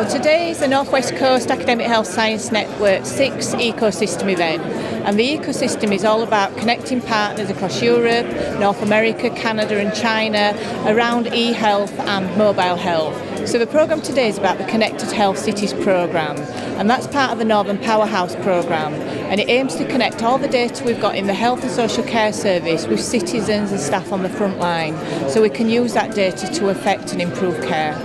Today is the North West Coast Academic Health Science Network 6 ecosystem event, and the ecosystem is all about connecting partners across Europe, North America, Canada and China around e-health and mobile health. So the programme today is about the Connected Health Cities programme, and that's part of the Northern Powerhouse programme, and it aims to connect all the data we've got in the health and social care service with citizens and staff on the front line, so we can use that data to affect and improve care.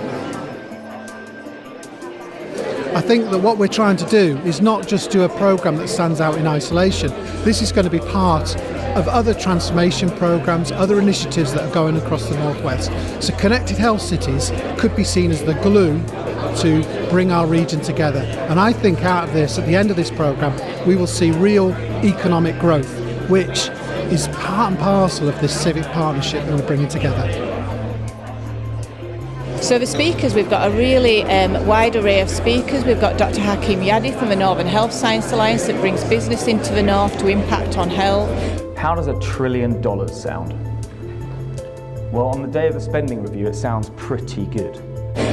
I think that what we're trying to do is not just do a programme that stands out in isolation. This is going to be part of other transformation programmes, other initiatives that are going across the Northwest. So Connected Health Cities could be seen as the glue to bring our region together. And I think out of this, at the end of this programme, we will see real economic growth, which is part and parcel of this civic partnership that we're bringing together. So the speakers, we've got a really wide array of speakers. We've got Dr. Hakim Yadi from the Northern Health Science Alliance that brings business into the North to impact on health. How does $1 trillion sound? Well, on the day of the spending review, it sounds pretty good.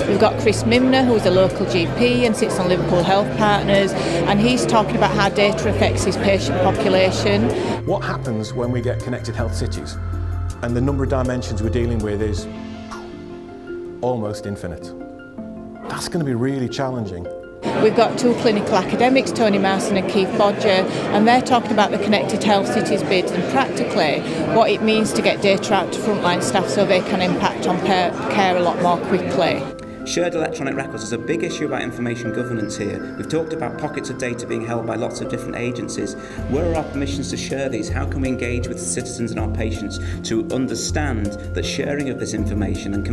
We've got Chris Mimner, who's a local GP and sits on Liverpool Health Partners, and he's talking about how data affects his patient population. What happens when we get connected health cities? And the number of dimensions we're dealing with is almost infinite. That's going to be really challenging. We've got two clinical academics, Tony Marson and Keith Bodger, and they're talking about the Connected Health Cities bids and practically what it means to get data out to frontline staff so they can impact on care a lot more quickly. Shared electronic records is a big issue about information governance here. We've talked about pockets of data being held by lots of different agencies. Where are our permissions to share these? How can we engage with the citizens and our patients to understand that sharing of this information and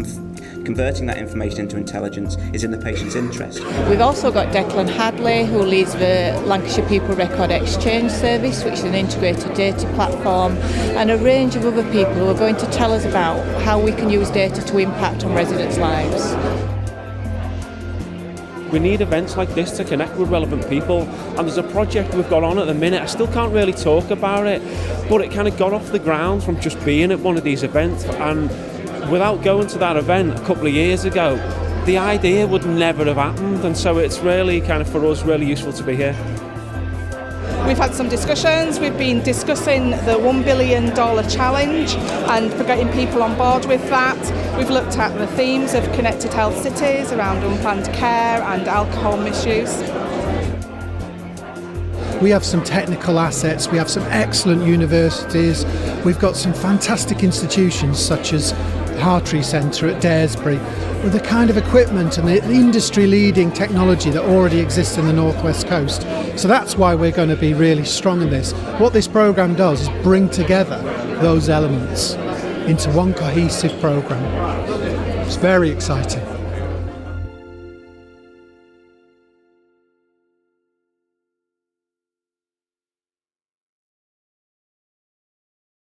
converting that information into intelligence is in the patient's interest? We've also got Declan Hadley, who leads the Lancashire People Record Exchange Service, which is an integrated data platform, and a range of other people who are going to tell us about how we can use data to impact on residents' lives. We need events like this to connect with relevant people, and there's a project we've got on at the minute. I still can't really talk about it, but it kind of got off the ground from just being at one of these events, and without going to that event a couple of years ago, the idea would never have happened, and so it's really kind of for us really useful to be here. We've had some discussions. We've been discussing the $1 billion challenge and for getting people on board with that. We've looked at the themes of connected health cities around unplanned care and alcohol misuse. We have some technical assets, we have some excellent universities, we've got some fantastic institutions such as Hartree Centre at Daresbury, with the kind of equipment and the industry-leading technology that already exists in the Northwest Coast. So that's why we're going to be really strong in this. What this programme does is bring together those elements into one cohesive programme. It's very exciting.